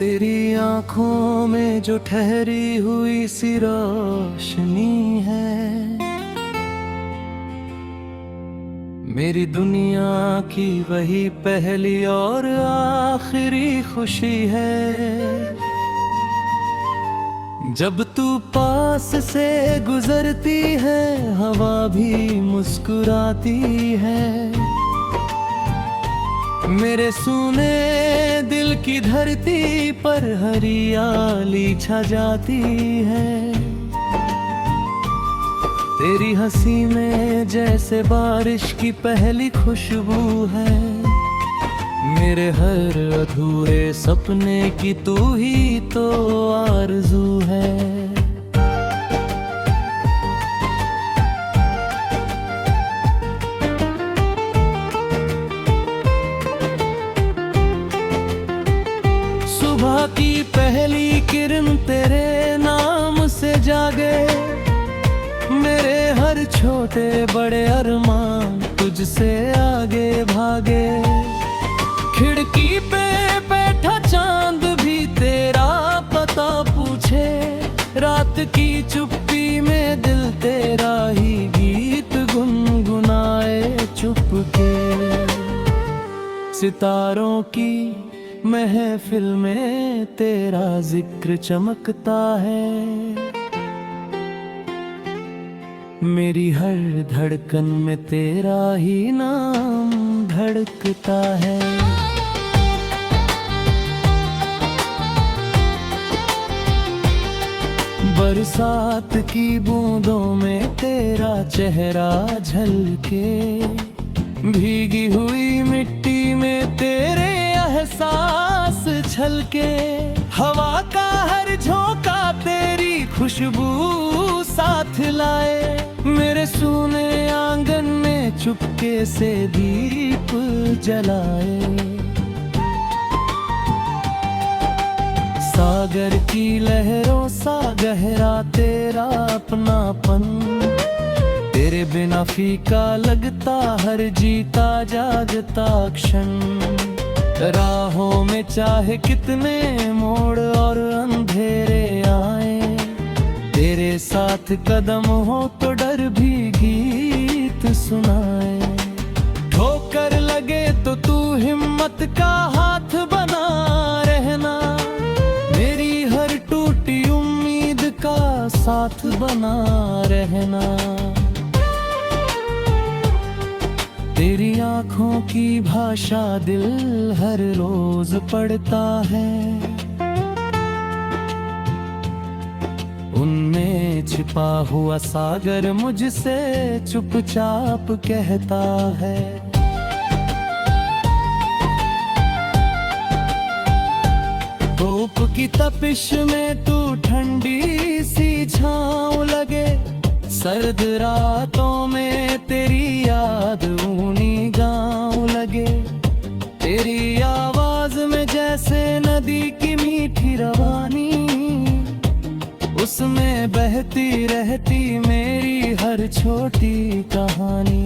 तेरी आंखों में जो ठहरी हुई सी रोशनी है, मेरी दुनिया की वही पहली और आखिरी खुशी है। जब तू पास से गुजरती है, हवा भी मुस्कुराती है। मेरे सूने दिल की धरती पर हरियाली छा जाती है। तेरी हंसी में जैसे बारिश की पहली खुशबू है। मेरे हर अधूरे सपने की तू ही तो आरज़ू है। सुबह की पहली किरण तेरे नाम से जागे। मेरे हर छोटे बड़े अरमान तुझसे आगे भागे। खिड़की पे बैठा चांद भी तेरा पता पूछे। रात की चुप्पी में दिल तेरा ही गीत गुनगुनाए चुपके। सितारों की महफिल में तेरा जिक्र चमकता है। मेरी हर धड़कन में तेरा ही नाम धड़कता है। बरसात की बूंदों में तेरा चेहरा झलके। भीगी हुई मिट्टी में तेरे एहसास छलके। हवा का हर झोंका तेरी खुशबू साथ लाए। मेरे सूने आंगन में चुपके से दीप जलाए। सागर की लहरों सा गहरा तेरा अपनापन। तेरे बिना फीका लगता हर जीता जागता क्षण। राहों में चाहे कितने मोड़ और अंधेरे आए, तेरे साथ कदम हो तो डर भी गीत सुनाए। ठोकर लगे तो तू हिम्मत का हाथ बना रहना। मेरी हर टूटी उम्मीद का साथ बना रहना। तेरी आंखों की भाषा दिल हर रोज पढ़ता है। उनमें छिपा हुआ सागर मुझसे चुपचाप कहता है। धूप की तपिश में तू ठंडी सी छाँव लगे। सर्द रातों में तेरी याद ऊनी गाँव लगे। तेरी आवाज में जैसे नदी की मीठी रवानी। उसमें बहती रहती मेरी हर छोटी कहानी।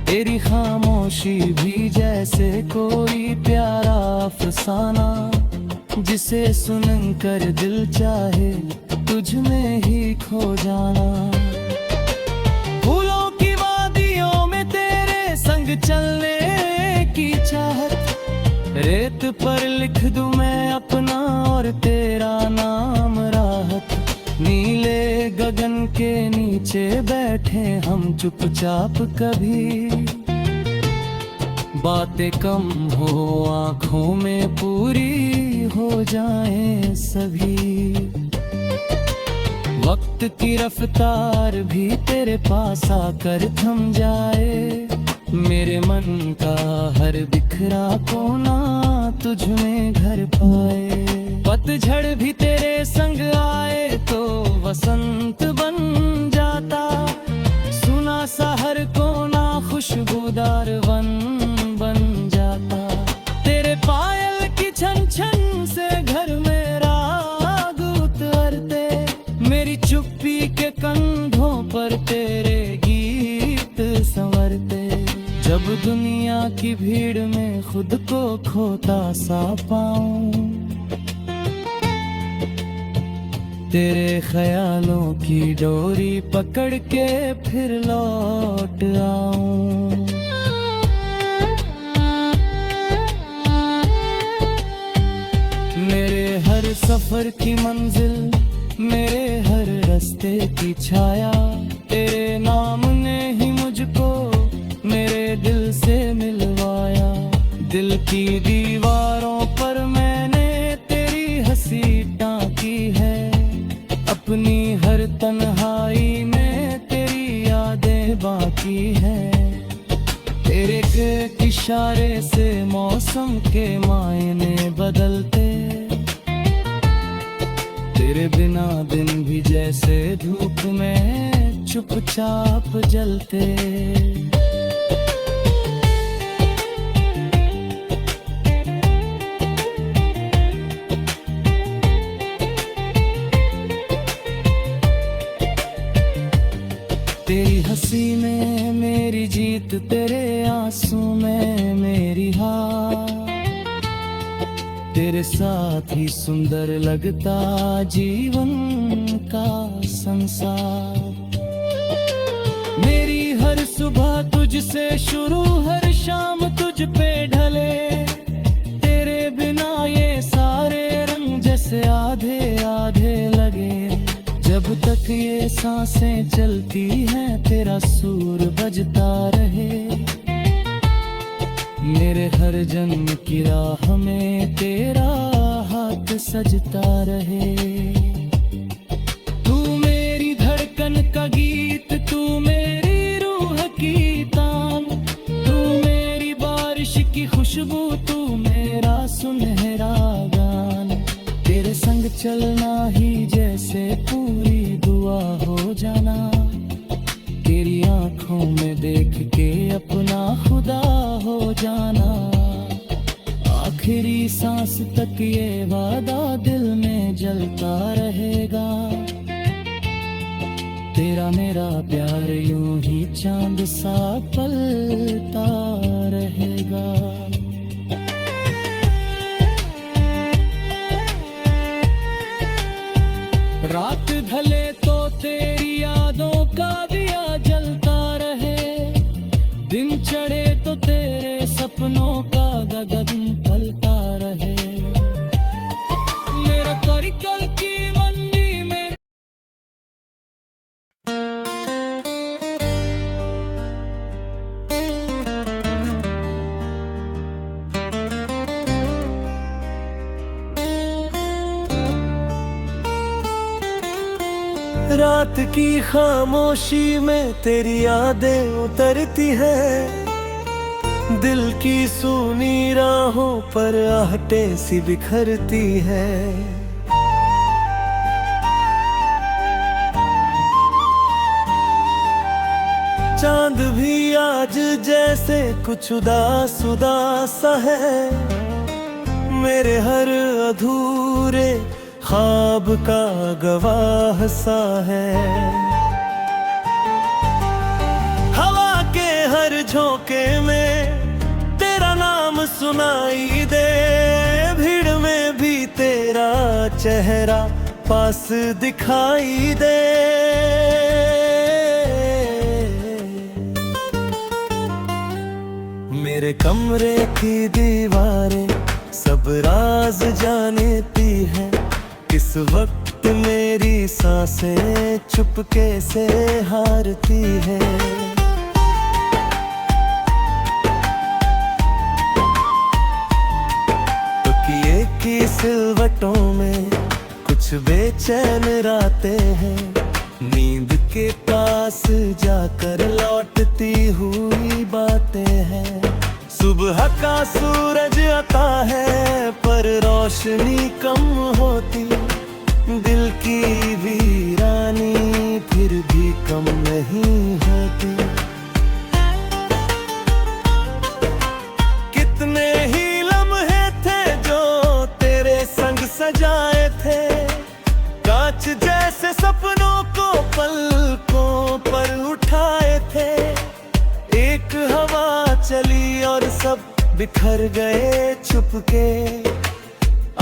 तेरी खामोशी भी जैसे कोई प्यारा अफसाना, जिसे सुनकर दिल चाहे तुझ में ही खो जाना। फूलों की वादियों में तेरे संग चलने की चाहत। रेत पर लिख दूं मैं अपना और तेरा नाम राहत। नीले गगन के नीचे बैठे हम चुपचाप कभी। बातें कम हो आँखों में पूरी हो जाएं सभी। वक्त की रफ्तार भी तेरे पास आकर थम जाए। मेरे मन का हर बिखरा कोना तुझ में घर पाए। पतझड़ भी तेरे संग आए तो वसंत बन जाता। सुना सा हर कोना खुशबूदार वन बन जाता। तेरे पायल की छन छन से घर में राग उतरते। मेरी चुप्पी के कंधों पर तेरे गीत संवरते। जब दुनिया की भीड़ में खुद को खोता सा पाऊं, तेरे ख्यालों की डोरी पकड़ के फिर लौट आऊं। मेरे हर सफर की मंजिल, मेरे हर रास्ते की छाया, तेरे नाम ने ही मुझको मेरे दिल से मिलवाया। दिल की दीवारों पर मैंने तेरी हंसी टांकी है, अपनी हर तन्हाई में तेरी यादें बाकी है। तेरे एक इशारे से मौसम के मायने बदलते, तेरे बिना दिन भी जैसे धूप में चुपचाप जलते। तेरी हंसी में मेरी जीत, तेरे आंसू में मेरी हार, तेरे साथ ही सुंदर लगता जीवन का संसार। मेरी हर सुबह तुझसे शुरू, हर शाम तुझ पे ढले, तेरे बिना ये सारे रंग जैसे आधे आधे लगे। जब तक ये सांसें चलती हैं तेरा सुर बजता रहे, मेरे हर जन्म की राह में तेरा हाथ सजता रहे। तू मेरी धड़कन का गीत, तू मेरी रूह की तान, तू मेरी बारिश की खुशबू, तू मेरा सुनहरा गान। तेरे संग चलना ही जैसे पूरी दुआ हो जाना, तेरी आंखों में देख के अपना खुदा हो जाना। आखिरी सांस तक ये वादा दिल में जलता रहेगा, तेरा मेरा प्यार यूं ही चांद सा पलता रहेगा। रात ढले तो तेरी यादों का दिया जलता रहे, दिन चढ़े तो तेरे सपनों का गगन पलता रहे। मेरा कल की मंडी में रात की खामोशी में तेरी यादें उतरती है, दिल की सूनी राहों पर आहटें सी बिखरती है। चांद भी आज जैसे कुछ उदास उदास सा है, मेरे हर अधूरे ख्वाब का गवाह सा है। हवा के हर झोंके में तेरा नाम सुनाई दे, भीड़ में भी तेरा चेहरा पास दिखाई दे। मेरे कमरे की दीवारें सब राज जानती हैं, किस वक्त मेरी सांसें चुपके से हारती है। तकिए की सिलवटों में कुछ बेचैन रातें हैं, नींद के पास जाकर लौटती हुई बातें हैं। सुबह का सूरज आता है पर रोशनी कम होती, दिल की वीरानी फिर भी कम नहीं होती। कितने ही लम्हे थे जो तेरे संग सजाए थे, कांच जैसे सपनों को पलकों पर उठाए थे। एक हवा चली और सब बिखर गए चुपके,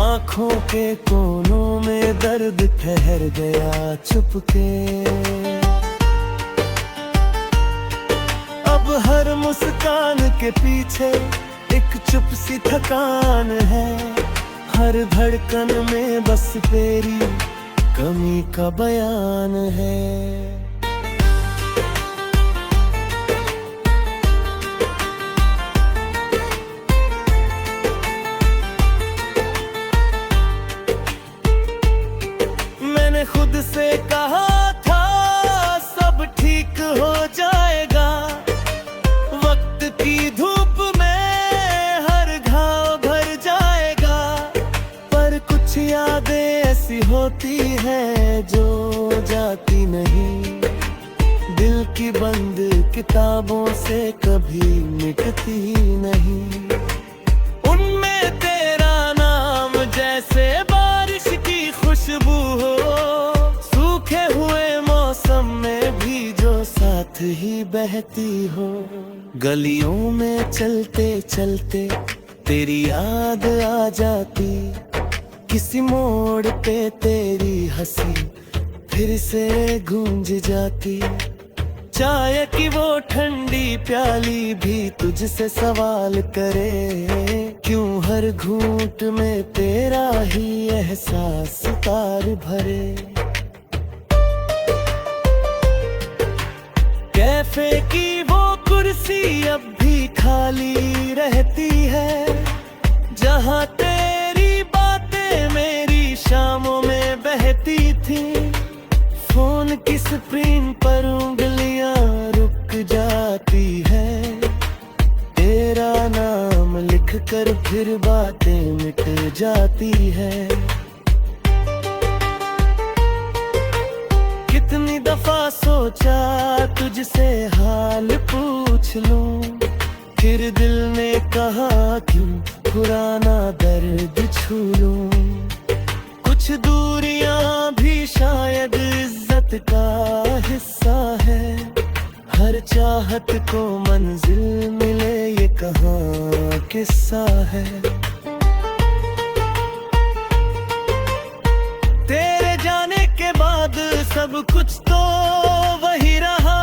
आँखों के कोनों में दर्द ठहर गया चुपके। अब हर मुस्कान के पीछे एक चुप सी थकान है, हर धड़कन में बस तेरी कमी का बयान है। मैंने खुद से कहा था सब ठीक हो जाएगा, वक्त की धूप में हर घाव भर जाएगा। पर कुछ यादें ऐसी होती हैं जो जाती नहीं, दिल की बंद किताबों से कभी मिटती नहीं। उनमें तेरा नाम जैसे बारिश की खुशबू हो, सूखे हुए मौसम में भी जो साथ ही बहती हो। गलियों में चलते चलते तेरी याद आ जाती, किसी मोड़ पे तेरी हंसी फिर से गूंज जाती। चाय की वो ठंडी प्याली भी तुझसे सवाल करे, क्यों हर घूंट में तेरा ही एहसास तार भरे। कैफे की वो कुर्सी अब भी खाली रहती है, जहाँ तेरी बातें मेरी शामों में बहती थी। फोन की स्क्रीन पर उंगलियां रुक जाती है, तेरा नाम लिख कर फिर बातें मिट जाती है। कितनी दफा सोचा तुझसे हाल पूछ लूं, फिर दिल ने कहा क्यों पुराना दर्द छू लूं। कुछ दूरियां भी शायद इज्जत का हिस्सा है, हर चाहत को मंजिल मिले ये कहाँ किस्सा है। तेरे जाने के बाद सब कुछ तो वही रहा,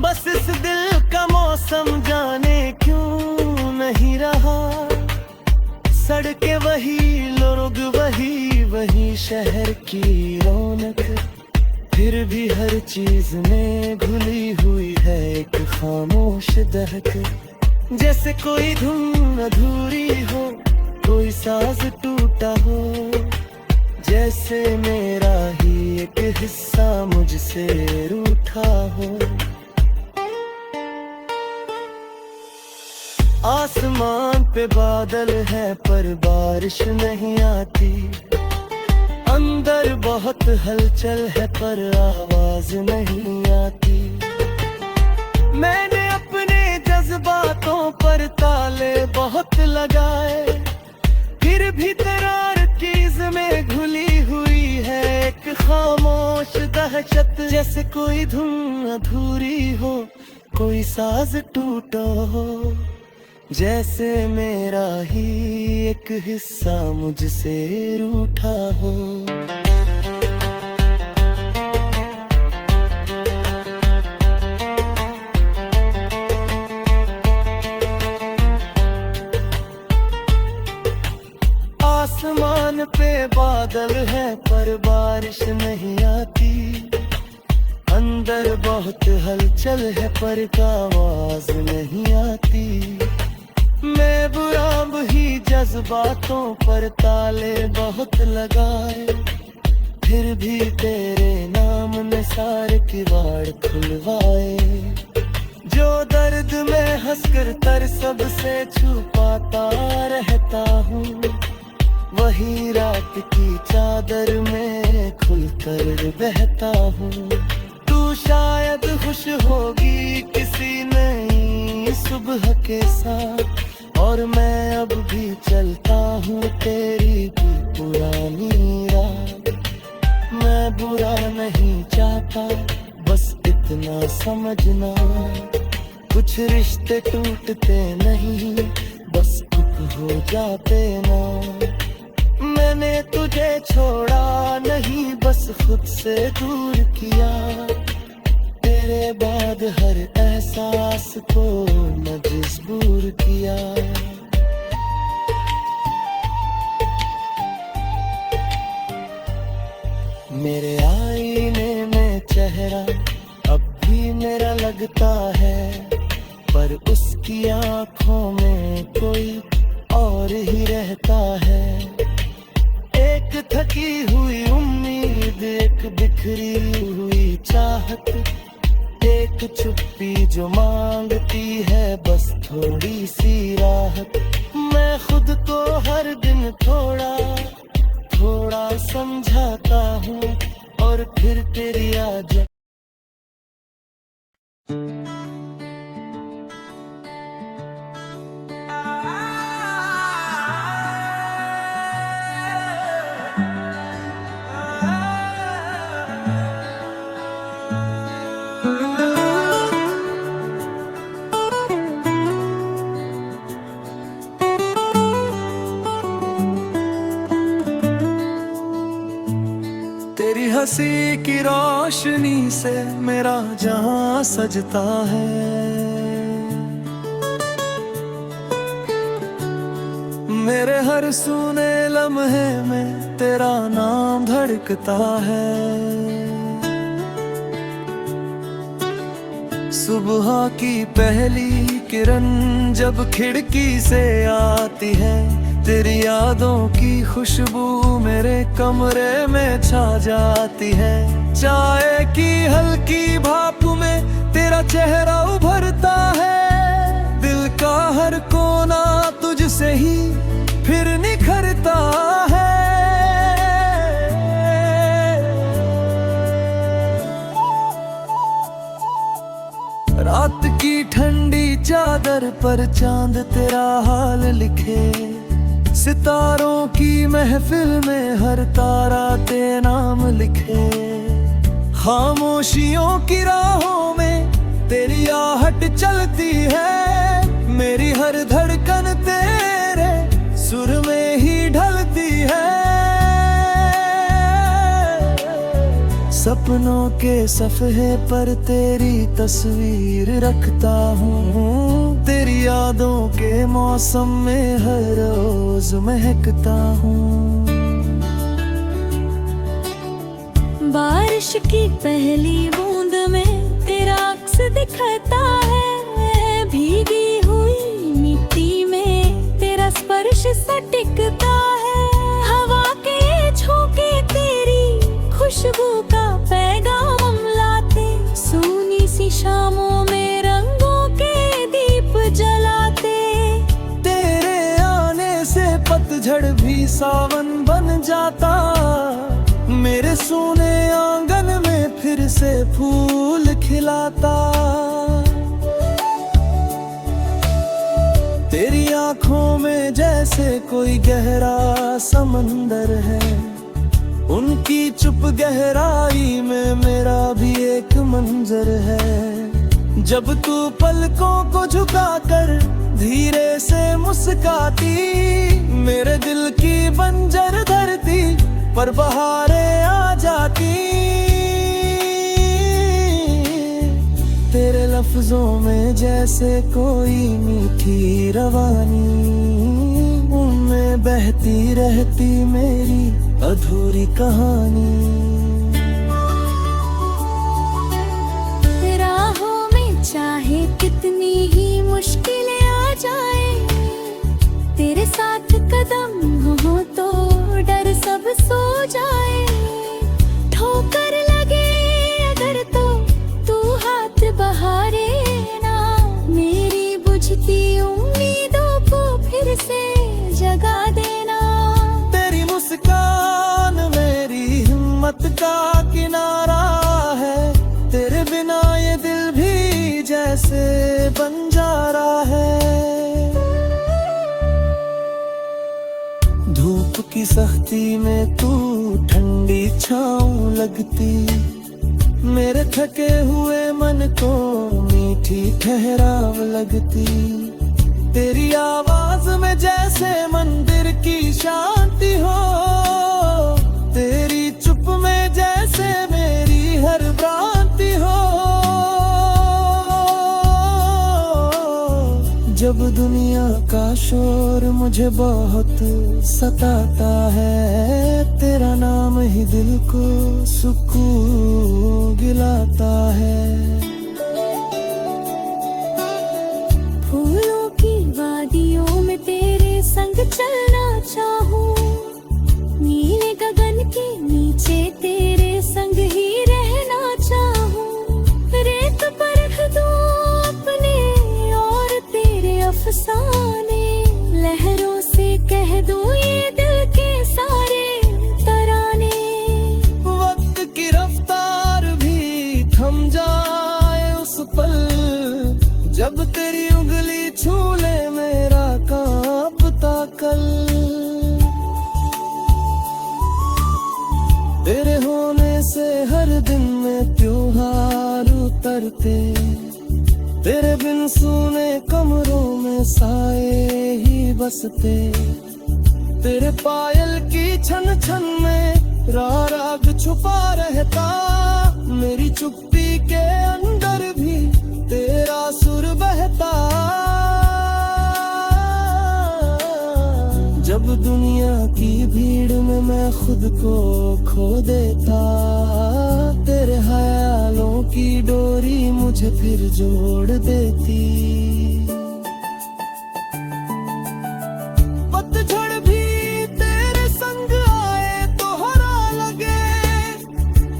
बस इस दिल का मौसम जाने क्यों नहीं रहा। सड़कें वही, लोग वही, वही शहर की रौनक, फिर भी हर चीज में घुली हुई है एक खामोश दहक। जैसे कोई धुन अधूरी हो, कोई साज टूटा हो, जैसे मेरा ही एक हिस्सा मुझसे रूठा हो। आसमान पे बादल है पर बारिश नहीं आती, अंदर बहुत हलचल है पर आवाज नहीं आती। मैंने अपने जज्बातों पर ताले बहुत लगाए, फिर भी तरार चीज में घुली हुई है एक खामोश दहशत। जैसे कोई धुन अधूरी हो, कोई साज टूटा हो, जैसे मेरा ही एक हिस्सा मुझसे रूठा हो। आसमान पे बादल है पर बारिश नहीं आती, अंदर बहुत हलचल है पर आवाज नहीं आती। मैं बुरा ही जज्बातों पर ताले बहुत लगाए, फिर भी तेरे नाम ने सारे किवाड़ खुलवाए। जो दर्द में हंसकर तर सबसे छुपाता रहता हूँ, वही रात की चादर में खुलकर बहता हूँ। तू शायद खुश होगी किसी नई सुबह के साथ, और मैं अब भी चलता हूँ तेरी भी पुरानी राह। मैं बुरा नहीं चाहता, बस इतना समझना, कुछ रिश्ते टूटते नहीं, बस चुप हो जाते ना। मैंने तुझे छोड़ा नहीं, बस खुद से दूर किया। तेरे बाद हर एहसास को मजबूर किया। मेरे आईने में चेहरा अब भी मेरा लगता है, पर उसकी आंखों में कोई और ही रहता है। एक थकी हुई उम्मीद, एक बिखरी हुई चाहत, एक चुप्पी जो मांगती है बस थोड़ी सी राहत। मैं खुद को हर दिन थोड़ा थोड़ा समझाता हूँ और फिर तेरी याद। तेरी हंसी की रोशनी से मेरा जहां सजता है। मेरे हर सूने लम्हे में तेरा नाम धड़कता है। सुबह की पहली किरण जब खिड़की से आती है, तेरी यादों की खुशबू मेरे कमरे में छा जाती है। चाय की हल्की भाप में तेरा चेहरा उभरता है। दिल का हर कोना तुझसे ही फिर निखरता है। रात की ठंडी चादर पर चांद तेरा हाल लिखे। सितारों की महफिल में हर तारा तेरा नाम लिखे। खामोशियों की राहों में तेरी आहट चलती है। मेरी हर धड़कन तेरे सुर में ही ढलती है। सपनों के सफ़हे पर तेरी तस्वीर रखता हूँ। तेरी यादों के मौसम में हर रोज महकता हूँ। बारिश की पहली बूंद में तेरा अक्स दिखता है। भीगी हुई मिट्टी में तेरा स्पर्श सटिकता है। हवा के झोंके तेरी खुशबू का पैगाम लाते। सोनी सी शामों में रंगों के दीप जलाते। तेरे आने से पतझड़ भी सावन बन जाता। मेरे सोने आंगन में फिर से फूल खिलाता। तेरी आंखों में जैसे कोई गहरा समंदर है। उनकी चुप गहराई में मेरा भी एक मंजर है। जब तू पलकों को झुकाकर धीरे से मुस्काती, मेरे दिल की बंजर धरती पर बहारें आ जाती। तेरे लफ्जों में जैसे कोई मीठी रवानी, उनमें बहती रहती मेरी अधूरी कहानी। राहों में चाहे कितनी ही मुश्किलें आ जाए, तेरे साथ कदम हो तो डर सब सो जाए। ठोकर लगे अगर तो तू हाथ बहारे ना। मेरी बुझती उम्मीदों को फिर से जगा देना। तेरी मुस्कान मेरी हिम्मत का किनारा है। तेरे बिना ये दिल भी जैसे बंजारा है। धूप की सख्ती में तू ठंडी छाँव लगती। मेरे थके हुए मन को मीठी ठहराव लगती। तेरी आवाज में जैसे मंदिर की शांति हो, तेरी चुप में जैसे मेरी हर भ्रांति हो। जब दुनिया का शोर मुझे बहुत सताता है, तेरा नाम ही दिल को सुकून दिलाता है। फूलों की वादियों में तेरे संग चलना चाहूं, नीले गगन के नीचे तेरे संग ही रहना चाहूं। रेत पर रख दूं अपने और तेरे अफसाने, लहरों से कह दूं ये दिल के सारे तराने। वक्त की रफ्तार भी थम जाए उस पल, जब तेरी उंगली छू ले मेरा कांपता कल। तेरे होने से हर दिन में त्योहार उतरते, तेरे बिन सूने कमरों में साए ही बसते। तेरे पायल की छन छन में राग छुपा रहता, मेरी चुप्पी के अंदर भी तेरा सुर बहता। जब दुनिया की भीड़ में मैं खुद को खो देता, तेरे ख्यालों की डोरी मुझे फिर जोड़ देती। पतझड़ भी तेरे संग आए तो हरा लगे,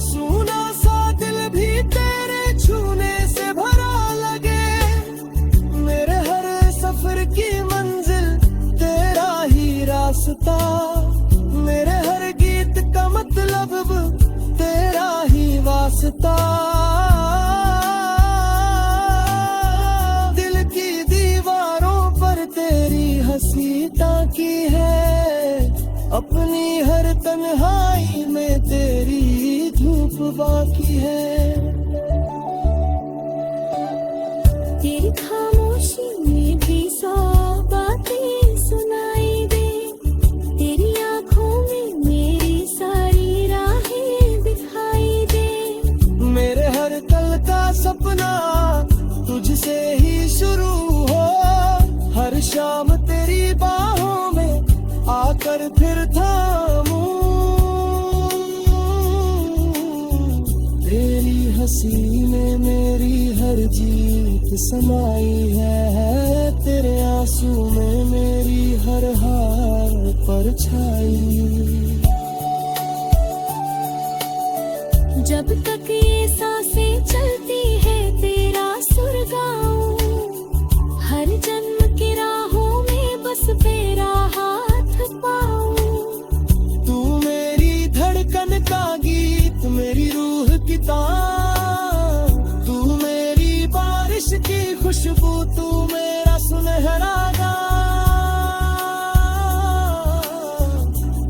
सूना सा दिल भी तेरे छूने से भरा लगे। मेरे हर सफर की मंजिल तेरा ही रास्ता, मेरे हर गीत का मतलब तेरा ही वास्ता। दिल की दीवारों पर तेरी हंसी ताकी है, अपनी हर तन्हाई में तेरी धूप बाकी है। तेरी खामोशी में भी सौ बातें सुनाई दे, तेरी आंखों में मेरी सारी राहें दिखाई दे। मेरे हर कल का सपना तुझसे ही शुरू हो, हर शाम तेरी बाहों में आकर फिर थामूं। तेरी हंसी में मेरी हर जीत समाई है, तेरे आंसू में मेरी हर हार परछाई। जब तक ये सांसें चलती है तेरा सुर गाऊं, हर जन्म की राहों में बस तेरा हाथ पाऊं। तू मेरी धड़कन का गीत, मेरी रूह की तान, तू मेरी बारिश की खुशबू, तू मेरा सुनहरा गान।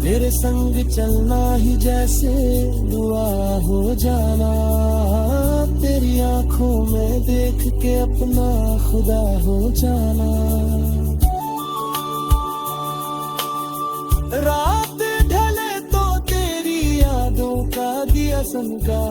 तेरे संग चलना ही जैसे दुआ हो जाना, तेरी आंखों में देख के अपना खुदा हो जाना। रात ढले तो तेरी यादों का दिया सनका,